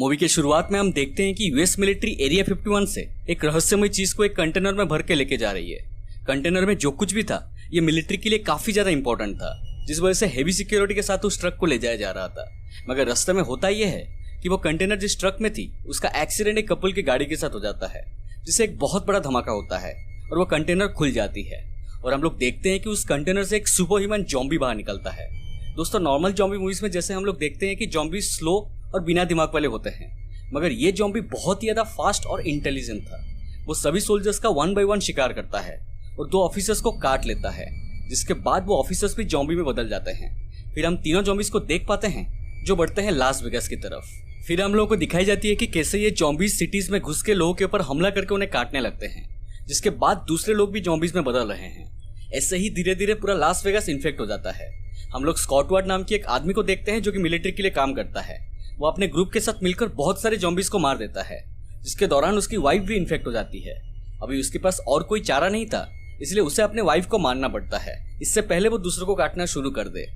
Movie के शुरुआत में हम देखते हैं कि यूएस मिलिट्री एरिया 51 से एक रहस्यमय चीज को एक कंटेनर में भर के लेके जा रही है। कंटेनर में जो कुछ भी था ये मिलिट्री के लिए काफी ज्यादा इंपॉर्टेंट था, जिस वजह से हेवी सिक्योरिटी के साथ उस ट्रक को ले जाया जा रहा था। मगर रास्ते में होता यह है कि वो कंटेनर जिस ट्रक में थी उसका एक्सीडेंट एक कपल की गाड़ी के साथ हो जाता है, जिससे एक बहुत बड़ा धमाका होता है और वो कंटेनर खुल जाती है और हम लोग देखते हैं कि उस कंटेनर से एक सुपर ह्यूमन ज़ॉम्बी बाहर निकलता है। दोस्तों, नॉर्मल ज़ॉम्बी मूवीज में जैसे हम लोग देखते हैं कि ज़ॉम्बी स्लो और बिना दिमाग वाले होते हैं, मगर ये ज़ॉम्बी बहुत ही ज्यादा फास्ट और इंटेलिजेंट था। वो सभी सोल्जर्स का 1 बाय 1 शिकार करता है और 2 ऑफिसर्स को काट लेता है, जिसके बाद वो ऑफिसर्स भी ज़ॉम्बी में बदल जाते हैं। फिर हम तीनों ज़ॉम्बीज को देख पाते हैं जो बढ़ते हैं लास वेगास की तरफ। फिर हम लोगों को दिखाई जाती है कि कैसे ये ज़ॉम्बीज सिटीज में घुस के लोगों के ऊपर हमला करके उन्हें काटने लगते हैं, जिसके बाद दूसरे लोग भी ज़ॉम्बीज में बदल रहे हैं। ऐसे ही धीरे धीरे पूरा लास वेगास इन्फेक्ट हो जाता है। हम लोग स्कॉट वार्ड नाम की एक आदमी को देखते हैं जो कि मिलिट्री के लिए काम करता है। वो अपने ग्रुप के साथ मिलकर बहुत सारे ज़ॉम्बीज को मार देता है, जिसके दौरान उसकी वाइफ भी इन्फेक्ट हो जाती है। अभी उसके पास और कोई चारा नहीं था, इसलिए उसे अपने वाइफ को मारना पड़ता है, इससे पहले वो दूसरों को काटना शुरू कर दे।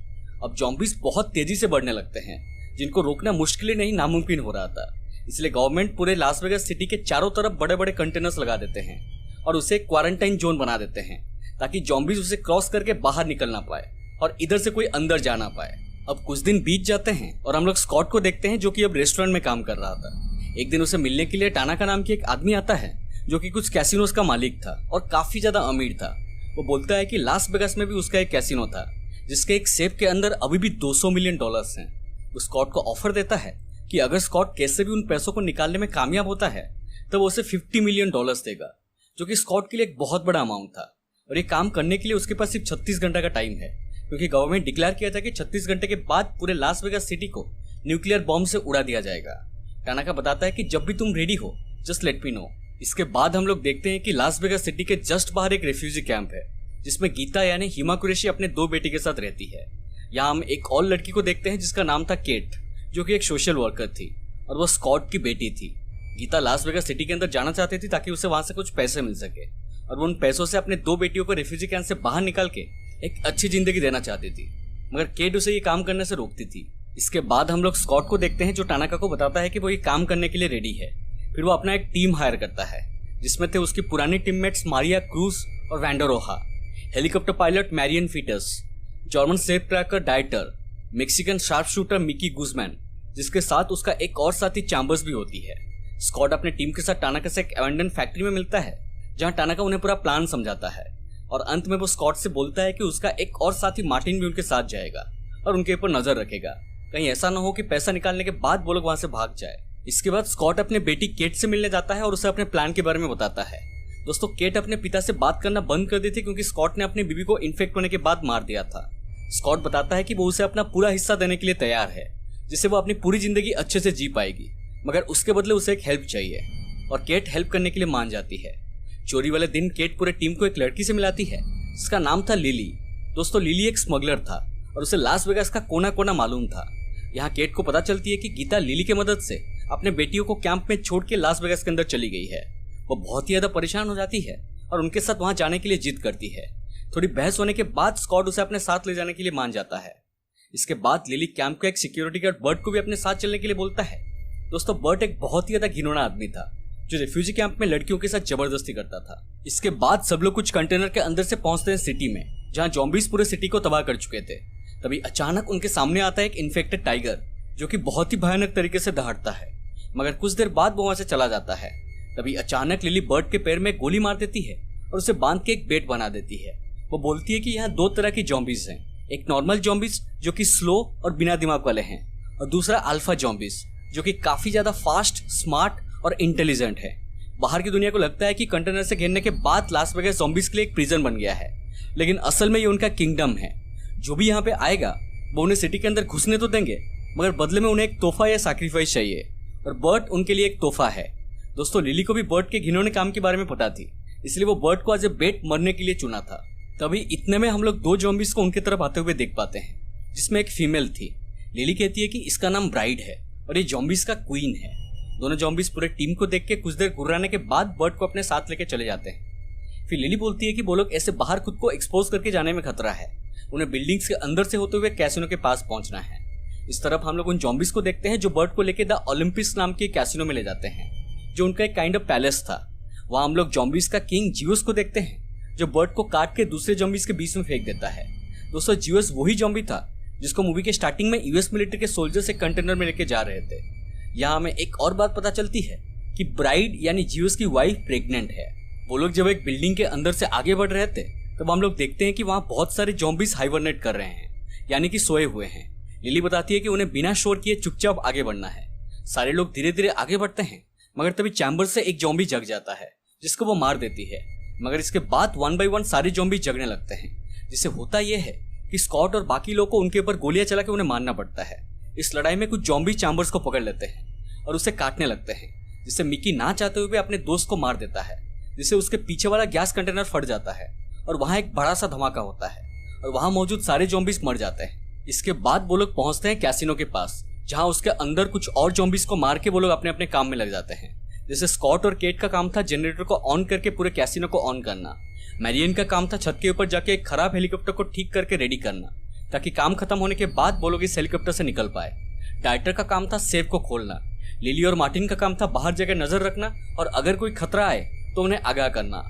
अब ज़ॉम्बीज बहुत तेजी से बढ़ने लगते हैं, जिनको रोकना मुश्किल नहीं नामुमकिन हो रहा था। इसलिए गवर्नमेंट पूरे लास वेगास सिटी के चारों तरफ बड़े बड़े कंटेनर्स लगा देते हैं और उसे क्वारंटाइन जोन बना देते हैं, ताकि ज़ॉम्बीज उसे क्रॉस करके बाहर निकल ना पाए और इधर से कोई अंदर जा ना पाए। अब कुछ दिन बीत जाते हैं और हम लोग स्कॉट को देखते हैं जो कि अब रेस्टोरेंट में काम कर रहा था। एक दिन उसे मिलने के लिए टानाका नाम की एक आदमी आता है जो कि कुछ कैसीनोस का मालिक था और काफी ज्यादा अमीर था। वो बोलता है कि लास वेगास में भी उसका एक कैसीनो था, जिसके एक सेफ के अंदर अभी भी $200 मिलियन हैं। वो स्कॉट को ऑफर देता है कि अगर स्कॉट कैसे भी उन पैसों को निकालने में कामयाब होता है तो वो उसे $50 मिलियन देगा, जो कि स्कॉट के लिए एक बहुत बड़ा अमाउंट था। और ये काम करने के लिए उसके पास सिर्फ 36 घंटा का टाइम है, क्योंकि गवर्नमेंट डिक्लेयर किया था कि 36 घंटे के बाद पूरे लास वेगास सिटी को न्यूक्लियर बॉम्ब से उड़ा दिया जाएगा। टानाका बताता है कि जब भी तुम रेडी हो जस्ट लेट मी नो। इसके बाद हम लोग देखते हैं कि लास वेगास सिटी के जस्ट बाहर एक रेफ्यूजी कैंप है, जिसमें गीता यानी हिमा कुरैशी अपने 2 बेटी के साथ रहती है। यहाँ हम एक और लड़की को देखते हैं जिसका नाम था केट, जो कि एक सोशल वर्कर थी और वो स्कॉट की बेटी थी। गीता लास वेगास सिटी के अंदर जाना चाहती थी ताकि उसे वहां से कुछ पैसे मिल सके और वो उन पैसों से अपने 2 बेटियों को रेफ्यूजी कैंप से बाहर निकाल के एक अच्छी जिंदगी देना चाहती थी, मगर केट उसे ये काम करने से रोकती थी। इसके बाद हम लोग स्कॉट को देखते हैं जो टानाका को बताता है कि वो ये काम करने के लिए रेडी है। फिर वो अपना एक टीम हायर करता है, जिसमें थे उसकी पुरानी टीममेट्स मारिया क्रूज और वैंडरोहा, हेलीकॉप्टर पायलट मैरियन फीटस, German safecracker Dieter, Mexican sharp shooter Mickey Guzman, जिसके साथ उसका एक और साथी चैम्बर्स भी होती है। स्कॉट अपने टीम के साथ टानाका से एक एवेंडन फैक्ट्री में मिलता है, जहां टानाका उन्हें पूरा प्लान समझाता है और अंत में वो स्कॉट से बोलता है कि उसका एक और साथी मार्टिन भी उनके साथ जाएगा और उनके ऊपर नजर रखेगा, कहीं ऐसा ना हो कि पैसा निकालने के बाद वो लोग वहां से भाग जाए। इसके बाद स्कॉट अपने बेटी केट से मिलने जाता है और उसे अपने प्लान के बारे में बताता है। दोस्तों, केट अपने पिता से बात करना बंद कर दी थी क्योंकि स्कॉट ने अपनी बीवी को इन्फेक्ट होने के बाद मार दिया था। स्कॉट बताता है कि वो उसे अपना पूरा हिस्सा देने के लिए तैयार है, जिससे वो अपनी पूरी जिंदगी अच्छे से जी पाएगी, मगर उसके बदले उसे एक हेल्प चाहिए और केट हेल्प करने के लिए मान जाती है। चोरी वाले दिन केट पूरे टीम को एक लड़की से मिलाती है जिसका नाम था लिली। दोस्तों, लिली एक स्मगलर था और उसे लास वेगास का कोना कोना मालूम था। यहाँ केट को पता चलती है कि गीता लिली के मदद से अपने बेटियों को कैंप में छोड़ के लास वेगास के अंदर चली गई है। वो बहुत ही ज्यादा परेशान हो जाती है और उनके साथ वहां जाने के लिए जिद करती है। थोड़ी बहस होने के बाद स्कॉट उसे अपने साथ ले जाने के लिए मान जाता है। इसके बाद लिली कैंप का एक सिक्योरिटी गार्ड बर्ट को भी अपने साथ चलने के लिए बोलता है। दोस्तों, बर्ट एक बहुत ही ज्यादा घिनौना आदमी था जो रेफ्यूजी कैंप में लड़कियों के साथ जबरदस्ती करता था। इसके बाद सब लोग कुछ कंटेनर के अंदर से पहुंचते हैं सिटी में, जहां ज़ॉम्बीज पूरे सिटी को तबाह कर चुके थे। तभी अचानक उनके सामने आता है एक इन्फेक्टेड टाइगर, जो कि बहुत ही भयानक तरीके से दहाड़ता है, मगर कुछ देर बाद वो वहां से चला जाता है। तभी अचानक लिली बर्ट के पैर में गोली मार देती है और उसे बांध के एक बेट बना देती है। वो बोलती है कि यहाँ 2 तरह की ज़ॉम्बीज हैं, एक नॉर्मल ज़ॉम्बीज जो कि स्लो और बिना दिमाग वाले हैं, और दूसरा अल्फा ज़ॉम्बीज जो कि काफी ज्यादा फास्ट, स्मार्ट और इंटेलिजेंट है। बाहर की दुनिया को लगता है कि कंटेनर से घेरने के बाद लास वेगास ज़ॉम्बीज के लिए एक प्रिजन बन गया है, लेकिन असल में ये उनका किंगडम है। जो भी यहाँ पे आएगा वो उन्हें सिटी के अंदर घुसने तो देंगे, मगर बदले में उन्हें एक तोहफा या सैक्रिफाइस चाहिए, और बर्ट उनके लिए एक तोहफा है। दोस्तों, लिली को भी बर्ट के घिनौने काम के बारे में पता थी, इसलिए वो बर्ट को एज ए बेट मरने के लिए चुना था। तभी इतने में हम लोग 2 ज़ॉम्बीज को उनके तरफ आते हुए देख पाते हैं, जिसमें एक फीमेल थी। लिली कहती है कि इसका नाम ब्राइड है और ये ज़ॉम्बीज का क्वीन है। दोनों ज़ॉम्बीज पूरे टीम को देख के कुछ देर घुर्राने के बाद बर्ट को अपने साथ लेके चले जाते हैं। फिर लिली बोलती है कि वो लोग ऐसे बाहर खुद को एक्सपोज करके जाने में खतरा है, उन्हें बिल्डिंग्स के अंदर से होते हुए कैसीनो के पास पहुंचना है। इस तरफ हम लोग उन जॉम्बिस को देखते हैं जो बर्ड को लेके द ओलंपिस नाम के कैसीनो में ले जाते हैं, जो उनका एक काइंड ऑफ पैलेस था। वहाँ हम लोग जॉम्बिस का किंग जियोस को देखते हैं जो बर्ड को काट के दूसरे जॉम्बिस के बीच में फेंक देता है। दोस्तों, जियोस वही जॉम्बी था जिसको मूवी के स्टार्टिंग में यूएस मिलिट्री के सोल्जर्स एक कंटेनर में लेके जा रहे थे। यहाँ हमें एक और बात पता चलती है कि ब्राइड यानी जियोस की वाइफ प्रेग्नेंट है। वो लोग जब एक बिल्डिंग के अंदर से आगे बढ़ रहे थे तब हम लोग देखते हैं कि वहाँ बहुत सारे जॉम्बिस हाइबरनेट कर रहे हैं, यानी कि सोए हुए हैं। लिली बताती है कि उन्हें बिना शोर किए चुपचाप आगे बढ़ना है। सारे लोग धीरे धीरे आगे बढ़ते हैं, मगर तभी चैम्बर से एक जॉम्बी जग जाता है जिसको वो मार देती है। मगर इसके बाद 1 बाय 1 सारे जॉम्बी जगने लगते हैं, जिससे होता यह है कि स्कॉट और बाकी लोगों को उनके ऊपर गोलियां चला के उन्हें मारना पड़ता है। इस लड़ाई में कुछ जॉम्बी चैम्बर्स को पकड़ लेते हैं और उसे काटने लगते हैं, जिससे मिकी ना चाहते हुए अपने दोस्त को मार देता है, जिससे उसके पीछे वाला गैस कंटेनर फट जाता है और वहाँ एक बड़ा सा धमाका होता है और वहाँ मौजूद सारे जॉम्बिस मर जाते हैं। इसके बाद वो लोग पहुंचते हैं कैसीनो के पास, जहाँ उसके अंदर कुछ और जॉम्बिस को मार के वो लोग अपने अपने काम में लग जाते हैं। जैसे स्कॉट और केट का काम था जनरेटर को ऑन करके पूरे कैसीनो को ऑन करना, मैरियन का काम था छत के ऊपर जाके एक खराब हेलीकॉप्टर को ठीक करके रेडी करना ताकि काम खत्म होने के बाद वो लोग इस हेलीकॉप्टर से निकल पाए। डाइटर का काम था सेफ को खोलना, लिली और मार्टिन का काम था बाहर जगह नजर रखना और अगर कोई खतरा आए तो उन्हें आगाह करना।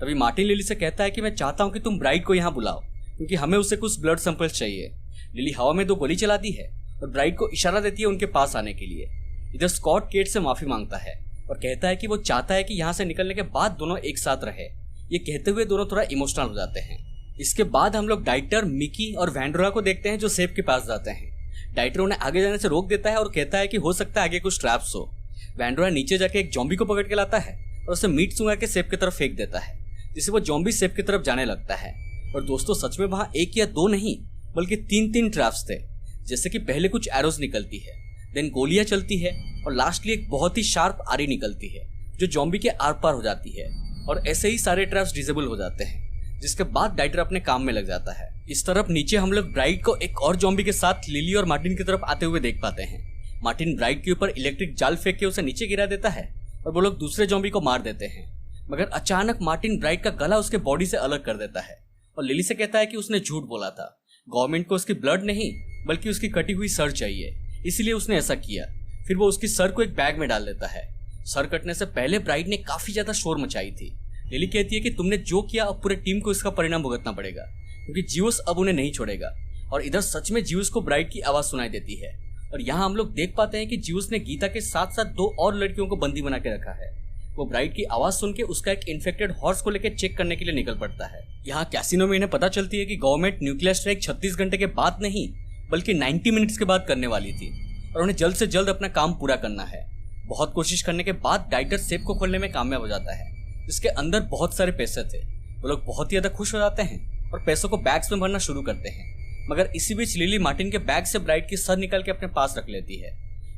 तभी मार्टिन लिली से कहता है कि मैं चाहता हूँ कि तुम ब्राइड को यहाँ बुलाओ क्योंकि हमें उसे कुछ ब्लड सैंपल्स चाहिए। लिली हवा में 2 गोली चलाती है और ब्राइड को इशारा देती है उनके पास आने के लिए। इधर स्कॉट केट से माफी मांगता है और कहता है कि वो चाहता है कि यहाँ से निकलने के बाद दोनों एक साथ रहे। ये कहते हुए दोनों थोड़ा इमोशनल हो जाते हैं। इसके बाद हम लोग डाइटर, मिकी और वैंडोरा को देखते हैं जो सेफ के पास जाते हैं। डाइटर उन्हें आगे जाने से रोक देता है और कहता है कि हो सकता है आगे कुछ ट्रैप्स हो। वैंडोरा नीचे जाके एक जॉम्बी को पकड़ के लाता है और उसे मीट सूंघा के सेफ की तरफ फेंक देता है, जिससे वो जॉम्बी सेफ की तरफ जाने लगता है। और दोस्तों, सच में वहाँ 1 या 2 नहीं बल्कि 3 ट्रैप्स थे। जैसे कि पहले कुछ एरोज निकलती है, देन गोलियां चलती है और लास्टली एक बहुत ही शार्प आरी निकलती है जो जॉम्बी के आर पार हो जाती है। और ऐसे ही सारे ट्रैप्स डिसेबल हो जाते हैं, जिसके बाद डाइटर अपने काम में लग जाता है। इस तरफ नीचे हम लोग ब्राइड को एक और जॉम्बी के साथ लिली और मार्टिन की तरफ आते हुए देख पाते हैं। मार्टिन ब्राइड के ऊपर इलेक्ट्रिक जाल फेंक के उसे नीचे गिरा देता है और वो लोग दूसरे जॉम्बी को मार देते हैं। मगर अचानक मार्टिन ब्राइड का गला उसके बॉडी से अलग कर देता है और लिली से कहता है कि उसने झूठ बोला था। गवर्नमेंट को उसकी ब्लड नहीं बल्कि उसकी कटी हुई सर चाहिए, इसलिए उसने ऐसा किया। फिर वो उसकी सर को एक बैग में डाल देता है। सर कटने से पहले ब्राइड ने काफी ज्यादा शोर मचाई थी। लिली कहती है कि तुमने जो किया अब पूरे टीम को इसका परिणाम भुगतना पड़ेगा क्योंकि जियोस अब उन्हें नहीं छोड़ेगा। और इधर सच में जियोस को ब्राइड की आवाज सुनाई देती है और यहाँ हम लोग देख पाते हैं कि जियोस ने गीता के साथ साथ 2 और लड़कियों को बंदी बना के रखा है। वो ब्राइड की आवाज सुन के उसका एक इन्फेक्टेड हॉर्स को लेकर चेक करने के लिए निकल पड़ता है। यहाँ कैसीनो में इन्हें पता चलती है कि गवर्नमेंट न्यूक्लियर स्ट्राइक 36 घंटे के बाद नहीं बल्कि 90 मिनट्स के बाद करने वाली थी और उन्हें जल्द से जल्द अपना काम पूरा करना है। बहुत कोशिश करने के बाद डाइटर सेफ को खोलने में कामयाब हो जाता है, जिसके अंदर बहुत सारे पैसे थे। वो लोग बहुत ही ज्यादा खुश हो जाते हैं और पैसों को बैग्स में भरना शुरू करते हैं। मगर इसी बीच लिली मार्टिन के बैग से ब्राइड की सर निकाल के अपने पास रख लेती है।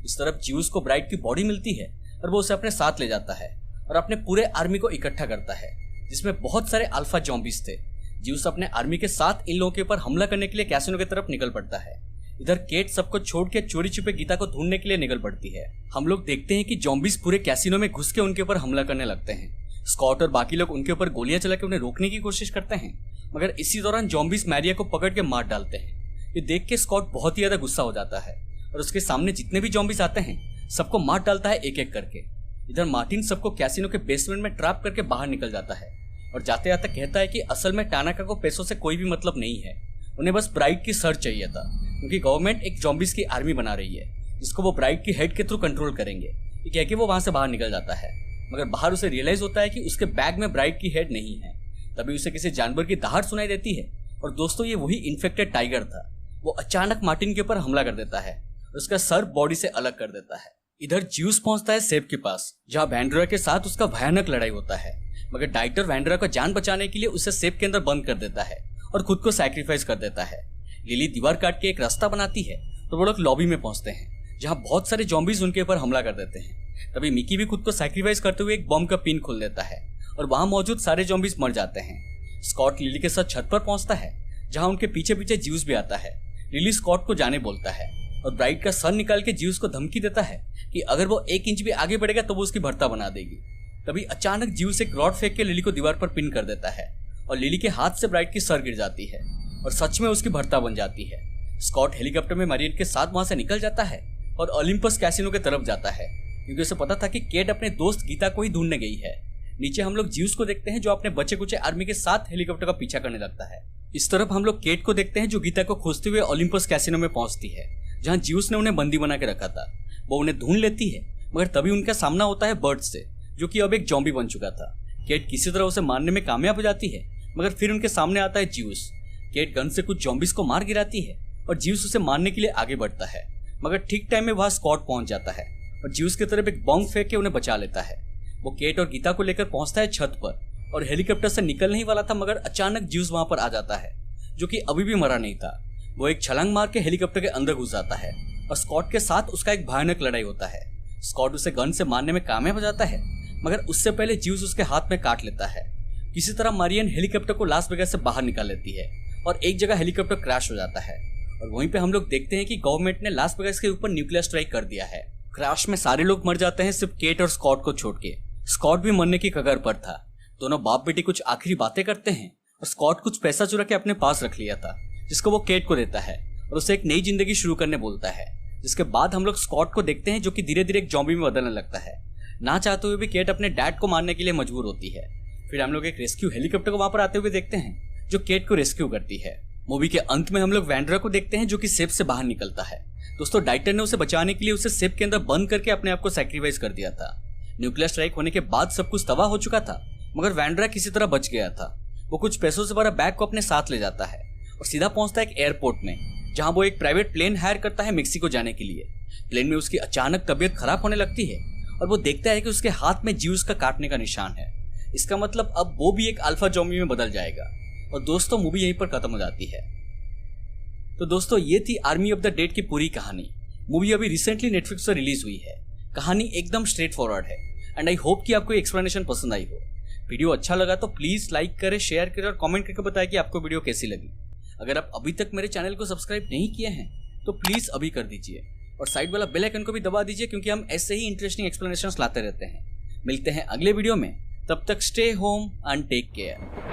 इस तरफ जियोस को ब्राइड की बॉडी मिलती है और वो उसे अपने साथ ले जाता है और अपने पूरे आर्मी को इकट्ठा करता है, जिसमें बहुत सारे अल्फा जॉम्बिस थे। जियोस अपने आर्मी के साथ इन लोगों के ऊपर हमला करने के लिए कैसीनो की तरफ निकल पड़ता है। इधर केट सबको छोड़ के चोरी छुपे गीता को ढूंढने के लिए निकल पड़ती है। हम लोग देखते हैं कि जॉम्बिस पूरे कैसीनो में घुस के उनके ऊपर हमला करने लगते हैं। स्कॉट और बाकी लोग उनके ऊपर गोलियां चला के उन्हें रोकने की कोशिश करते हैं, मगर इसी दौरान जॉम्बिस मैरिया को पकड़ के मार डालते हैं। ये देख के स्कॉट बहुत ही ज्यादा गुस्सा हो जाता है और उसके सामने जितने भी जॉम्बिस आते हैं सबको मार डालता है एक एक करके। इधर मार्टिन सबको कैसीनो के बेसमेंट में ट्रैप करके बाहर निकल जाता है और जाते जाते कहता है कि असल में टानाका को पैसों से कोई भी मतलब नहीं है, उन्हें बस ब्राइड की सर चाहिए था क्योंकि गवर्नमेंट एक जॉम्बिस की आर्मी बना रही है जिसको वो ब्राइड की हेड के थ्रू कंट्रोल करेंगे। ये कह के वो वहां से बाहर निकल जाता है, मगर बाहर उसे रियलाइज होता है कि उसके बैग में ब्राइड की हेड नहीं है। तभी उसे किसी जानवर की दहाड़ सुनाई देती है और दोस्तों ये वही इन्फेक्टेड टाइगर था। वो अचानक मार्टिन के ऊपर हमला कर देता है और उसका सर बॉडी से अलग कर देता है। इधर जियोस पहुंचता है सेफ के पास, जहाँ वैंडोरा के साथ उसका भयानक लड़ाई होता है, मगर डाइटर वैंडोरा को जान बचाने के लिए उसे सेफ के अंदर बंद कर देता है और खुद को सैक्रिफाइस कर देता है। लिली दीवार काट के एक रास्ता बनाती है तो वो लोग लॉबी में पहुंचते हैं, जहाँ बहुत सारे जॉम्बीज उनके ऊपर हमला कर देते हैं। तभी मिकी भी खुद को सैक्रिफाइस करते हुए एक बम का पिन खोल देता है और वहां मौजूद सारे जॉम्बीज मर जाते हैं। स्कॉट लिली के साथ छत पर पहुंचता है, जहाँ उनके पीछे पीछे जियोस भी आता है। लिली स्कॉट को जाने बोलता है और ब्राइड का सर निकाल के जियोस को धमकी देता है कि अगर वो 1 इंच भी आगे बढ़ेगा तो वो उसकी भर्ता बना देगी। तभी अचानक जियोस एक रॉड फेंक के लिली को दीवार पर पिन कर देता है और लिली के हाथ से ब्राइड की सर गिर जाती है और सच में उसकी भर्ता बन जाती है। स्कॉट हेलीकॉप्टर में मारियन के साथ वहां से निकल जाता है और ओलंपस कैसीनो की तरफ जाता है, क्योंकि उसे पता था कि केट अपने दोस्त गीता को ही ढूंढने गई है। नीचे हम लोग ज्यूस को देखते हैं जो अपने बचे कुचे आर्मी के साथ हेलीकॉप्टर का पीछा करने लगता है। इस तरफ हम लोग केट को देखते हैं जो गीता को खोजते हुए ओलंपस कैसीनो में पहुंचती है, जहां ज्यूस ने उन्हें बंदी बना के रखा था। वो उन्हें ढूंढ लेती है, मगर तभी उनका सामना होता है बर्ड से, जो कि अब एक जॉम्बी बन चुका था। केट किसी तरह उसे मारने में कामयाब हो जाती है, मगर फिर उनके सामने आता है ज्यूस। केट गन से कुछ जॉम्बिस को मार गिराती है और ज्यूस उसे मारने के लिए आगे बढ़ता है, मगर ठीक टाइम में वहां स्कॉट पहुंच जाता है और ज्यूस की तरफ एक बॉम्ब फेंक के उन्हें बचा लेता है। वो केट और गीता को लेकर पहुंचता है छत पर और हेलीकॉप्टर से निकलने ही वाला था, मगर अचानक ज्यूस वहां पर आ जाता है, जो कि अभी भी मरा नहीं था। वो एक छलांग मार के हेलीकॉप्टर के अंदर घुस जाता है और स्कॉट के साथ उसका एक भयानक लड़ाई होता है। स्कॉट उसे गन से मारने में कामयाब हो जाता है, मगर उससे पहले ज्यूस उसके हाथ में काट लेता है। किसी तरह मारियन हेलीकॉप्टर को लास वेगास से बाहर निकाल लेती है और एक जगह हेलीकॉप्टर क्रैश हो जाता है। और वहीं पे हम लोग देखते हैं कि गवर्नमेंट ने लास वेगास के ऊपर न्यूक्लियर स्ट्राइक कर दिया है। क्रैश में सारे लोग मर जाते हैं सिर्फ केट और स्कॉट को छोड़ के। स्कॉट भी मरने की कगार पर था। दोनों बाप बेटी कुछ आखिरी बातें करते हैं और स्कॉट कुछ पैसा चुरा के अपने पास रख लिया था, जिसको वो केट को देता है और उसे एक नई जिंदगी शुरू करने बोलता है। जिसके बाद हम लोग स्कॉट को देखते हैं जो कि धीरे धीरे एक जॉम्बी में बदलने लगता है। ना चाहते हुए भी केट अपने डैड को मारने के लिए मजबूर होती है। फिर हम लोग एक रेस्क्यू हेलीकॉप्टर को वहां पर आते हुए देखते हैं जो केट को रेस्क्यू करती है। मूवी के अंत में हम लोग वैंड्रा को देखते हैं जो कि शिप से बाहर निकलता है। दोस्तों, डाइटर ने उसे बचाने के लिए उसे शिप के अंदर बंद करके अपने आप को सैक्रिफाइस कर दिया था। न्यूक्लियर स्ट्राइक होने के बाद सब कुछ तबाह हो चुका था, मगर वैंड्रा किसी तरह बच गया था। वो कुछ पैसों से भरा बैग को अपने साथ ले जाता है और सीधा पहुंचता है एक एयरपोर्ट में, जहां वो एक प्राइवेट प्लेन हायर करता है मेक्सिको जाने के लिए। प्लेन में उसकी अचानक तबीयत खराब होने लगती है और वो देखता है कि उसके हाथ में ज्यूस का काटने का निशान है। इसका मतलब अब वो भी एक अल्फा जॉम्बी में बदल जाएगा। और दोस्तों, मूवी यहीं पर खत्म हो जाती है। तो दोस्तों, ये थी आर्मी ऑफ द डेड की पूरी कहानी। मूवी अभी रिसेंटली नेटफ्लिक्स पर रिलीज हुई है। कहानी एकदम स्ट्रेट फॉरवर्ड है एंड आई होप कि आपको एक्सप्लेनेशन पसंद आई हो। वीडियो अच्छा लगा तो प्लीज लाइक करें, शेयर करें और कमेंट करके बताएं कि आपको वीडियो कैसी लगी। अगर आप अभी तक मेरे चैनल को सब्सक्राइब नहीं किए हैं तो प्लीज अभी कर दीजिए और साइड वाला बेल आइकन को भी दबा दीजिए, क्योंकि हम ऐसे ही इंटरेस्टिंग एक्सप्लेनेशंस लाते रहते हैं। मिलते हैं अगले वीडियो में, तब तक stay home and take care.